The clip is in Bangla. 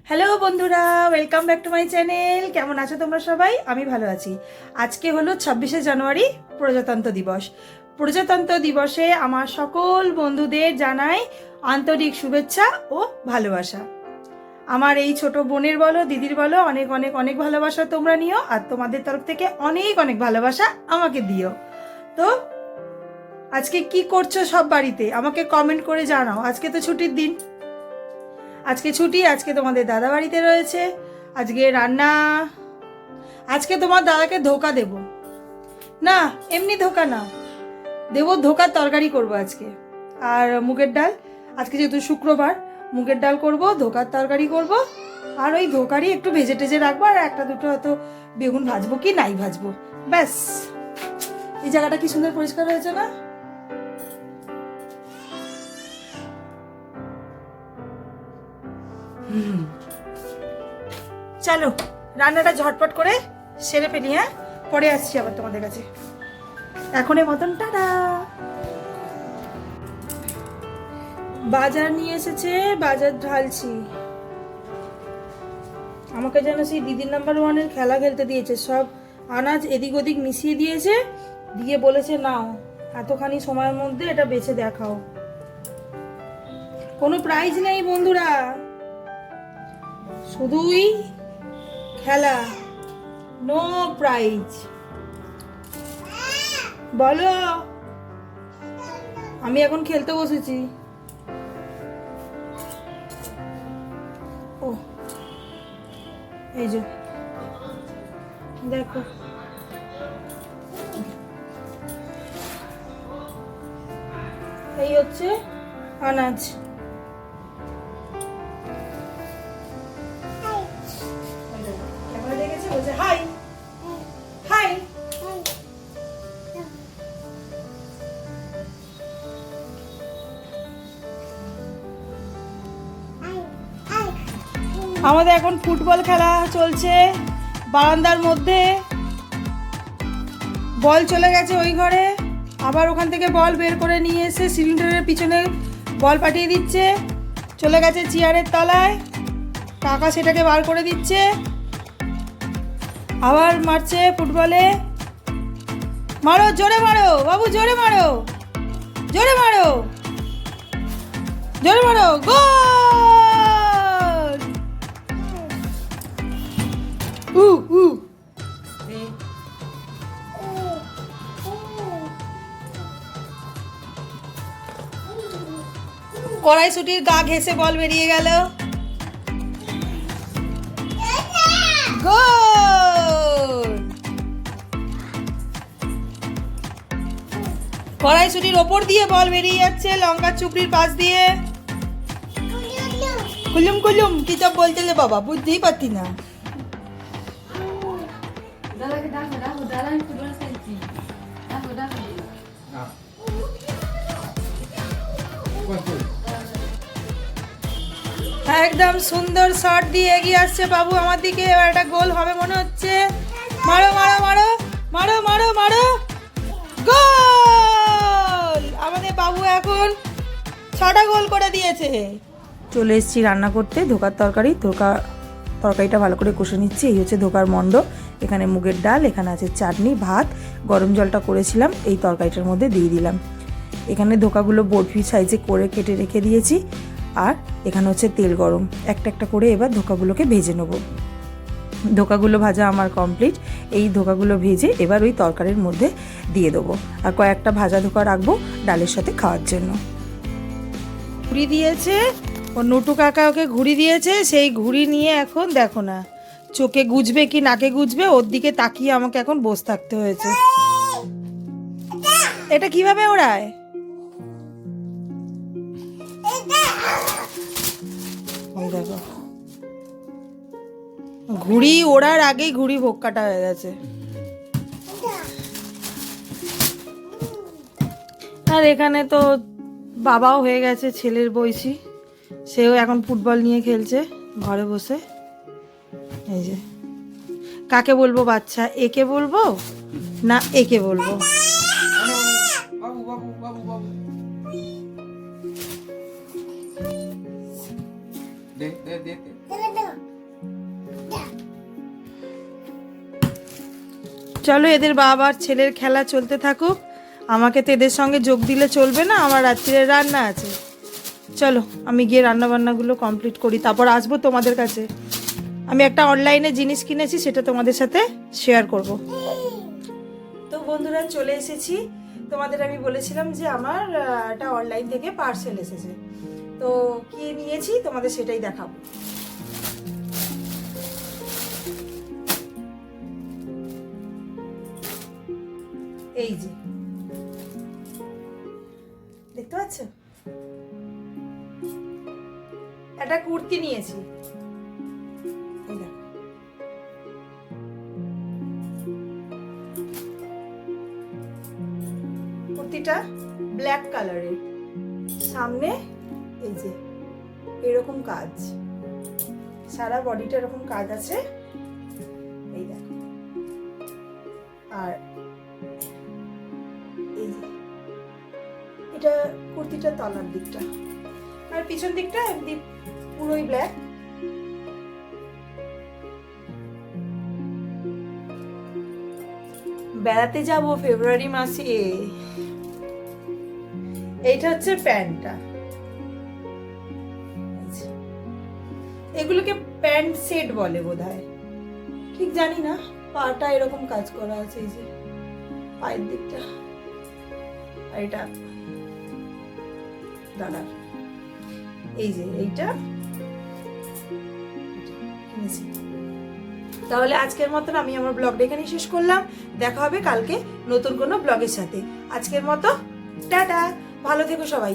হ্যালো বন্ধুরা, welcome back to my channel. কেমন আছো তোমরা সবাই? আমি ভালো আছি। আজকে হলো 26শে জানুয়ারি, প্রজাতন্ত্র দিবস। প্রজাতন্ত্র দিবসে আমার সকল বন্ধুদের জানাই আন্তরিক শুভেচ্ছা ও ভালোবাসা। আমার এই ছোট বোনের বলো, দিদির বলো, অনেক অনেক অনেক ভালোবাসা তোমরা নিও, আর তোমাদের তরফ থেকে অনেক অনেক ভালোবাসা আমাকে দিও। তো আজকে কি করছো সব বাড়িতে আমাকে কমেন্ট করে জানাও। আজকে তো ছুটির দিন, আজকে ছুটি। আজকে তোমাদের দাদা বাড়িতে রয়েছে, আজকে রান্না। আজকে তোমার দাদাকে ধোকা দেব না, এমনি ধোকা না দেবো, ধোকার তরকারি করব আজকে। আর মুগের ডাল, আজকে যেহেতু শুক্রবার, মুগের ডাল করব, ধোকার তরকারি করব। আর ওই ধোকারই একটু ভেজে টেজে রাখবো, আর একটা দুটো হয়তো বেগুন ভাজবো কি নাই ভাজবো, ব্যাস। এই জায়গাটা কি সুন্দর পরিষ্কার হয়েছে না? চলো রান্নাটা ঝটপট করে সেরে ফেলি, হ্যাঁ? পরে আসছি আবার তোমাদের কাছে। এখনের মতন টাটা। বাজার নিয়ে এসেছে, বাজার ঢালছি। আমাকে যেন সেই দিদির নাম্বার ওয়ানের খেলা খেলতে দিয়েছে, সব আনাজ এদিক ওদিক মিশিয়ে দিয়েছে, দিয়ে বলেছে নাও এতখানি সময়ের মধ্যে এটা বেছে দেখাও। কোনো প্রাইজ নেই বন্ধুরা, শুধুই খেলা, নো প্রাইজ। বলো, আমি এখন খেলতে বসেছি। ও এই যে দেখো, এই হচ্ছে আনাজ। দেখেছি, বলছে হাই হাই। আমাদের এখন ফুটবল খেলা চলছে বারান্দার মধ্যে। বল চলে গেছে ওই ঘরে, আবার ওখান থেকে বল বের করে নিয়ে এসে সিলিন্ডারের পিছনে বল পাঠিয়ে দিচ্ছে। চলে গেছে চেয়ারের তলায়, কাকা সেটাকে বার করে দিচ্ছে, আবার মারছে ফুটবলে। মারো, জোরে মারো বাবু, জোরে মারো, জোরে মারো, জোরে মারো, গোল! উ উ কড়াইশুটির গা ঘেঁষে বল বেরিয়ে গেল, গোল! কড়াইশুটির ওপর দিয়ে বল বেরিয়ে যাচ্ছে, লঙ্কার চুপড়ির পাশ দিয়ে। কুলুম কুলুম কি সব বলতে যে বাবা, বুঝতেই পারতি না। একদম সুন্দর শট দিয়ে এগিয়ে আসছে বাবু আমার দিকে। এবার একটা গোল হবে মনে হচ্ছে। মারো মারো মারো মারো মারো মারো, গোল! আমাদের বাবু এখন 6টা গোল করে দিয়েছে। চলে এসেছি রান্না করতে ধোকার তরকারি। তরকারিটা ভালো করে কষে নিচ্ছি। এই হচ্ছে ধোকার মণ্ড। এখানে মুগের ডাল, এখানে আছে চাটনি, ভাত, গরম জলটা করেছিলাম এই তরকারিটার মধ্যে দিয়ে দিলাম। এখানে ধোকাগুলো বরফি সাইজে করে কেটে রেখে দিয়েছি। আর এখানে হচ্ছে তেল গরম, একটা একটা করে এবার ধোকাগুলোকে ভেজে নেব। ধোকাগুলো ভাজা আমার কমপ্লিট। এই ধোকাগুলো ভেজে এবার ওই তরকারির মধ্যে দিয়ে দেবো। আর কয়েকটা ভাজা ধোকা রাখবো ডালের সাথে খাওয়ার জন্য। ঘুড়ি দিয়েছে ও, নুটু কাকা ওকে ঘুড়ি দিয়েছে। সেই ঘুড়ি নিয়ে এখন দেখো না চোখে গুজবে কি নাকে গুজবে, ওর দিকে তাকিয়ে আমাকে এখন বসে থাকতে হয়েছে। এটা কিভাবে ওড়ায়? দেখো, ঘুড়ি ওড়ার আগেই ঘুড়ি ভোগ কাটা হয়ে গেছে। আর এখানে তো বাবাও হয়ে গেছে ছেলের বয়সী, সেও এখন ফুটবল নিয়ে খেলছে ঘরে বসে। এই যে, কাকে বলবো বাচ্চা, একে বলবো না একে বলবো? দে চলো এদের বাবা আর ছেলের খেলা চলতে থাকুক, আমাকে তো এদের সঙ্গে যোগ দিলে চলবে না, আমার রাত্রিরে রান্না আছে। চলো আমি গিয়ে রান্না বান্নাগুলো কমপ্লিট করি, তারপর আসবো তোমাদের কাছে। আমি একটা অনলাইনে জিনিস কিনেছি, সেটা তোমাদের সাথে শেয়ার করব। তো বন্ধুরা চলে এসেছি। তোমাদের আমি বলেছিলাম যে আমার একটা অনলাইন থেকে পার্সেল এসেছে, তো কি নিয়েছি তোমাদের সেটাই দেখাবো। এই যে দেখতে পাচ্ছ, একটা কুর্তি নিয়েছি। এই দেখো, কুর্তিটা ব্ল্যাক কালারের, সামনে এই যে এরকম কাজ, সারা বডিটা এরকম কাজ আছে, এই দেখো। আর এই যে এটা কুর্তিটার তলার দিকটা, আর পিছন দিকটা এমনি পুরোই ব্ল্যাক। বেড়াতে যাব ফেব্রুয়ারি মাসে। এইটা হচ্ছে প্যান্টটা, এগুলোকে প্যান্ট সেট বলে বোধহয়, ঠিক জানি না। পাটা এরকম কাজ করা আছে, এই যে পায়ের দিকটা, আর এটা দাদার, এই যে এইটা কিনেছি। তাহলে আজকের মতন আমি আমার ব্লগটা এখানেই শেষ করলাম। দেখা হবে কালকে নতুন কোনো ব্লগের সাথে। আজকের মতো টাটা, ভালো থেকো সবাই।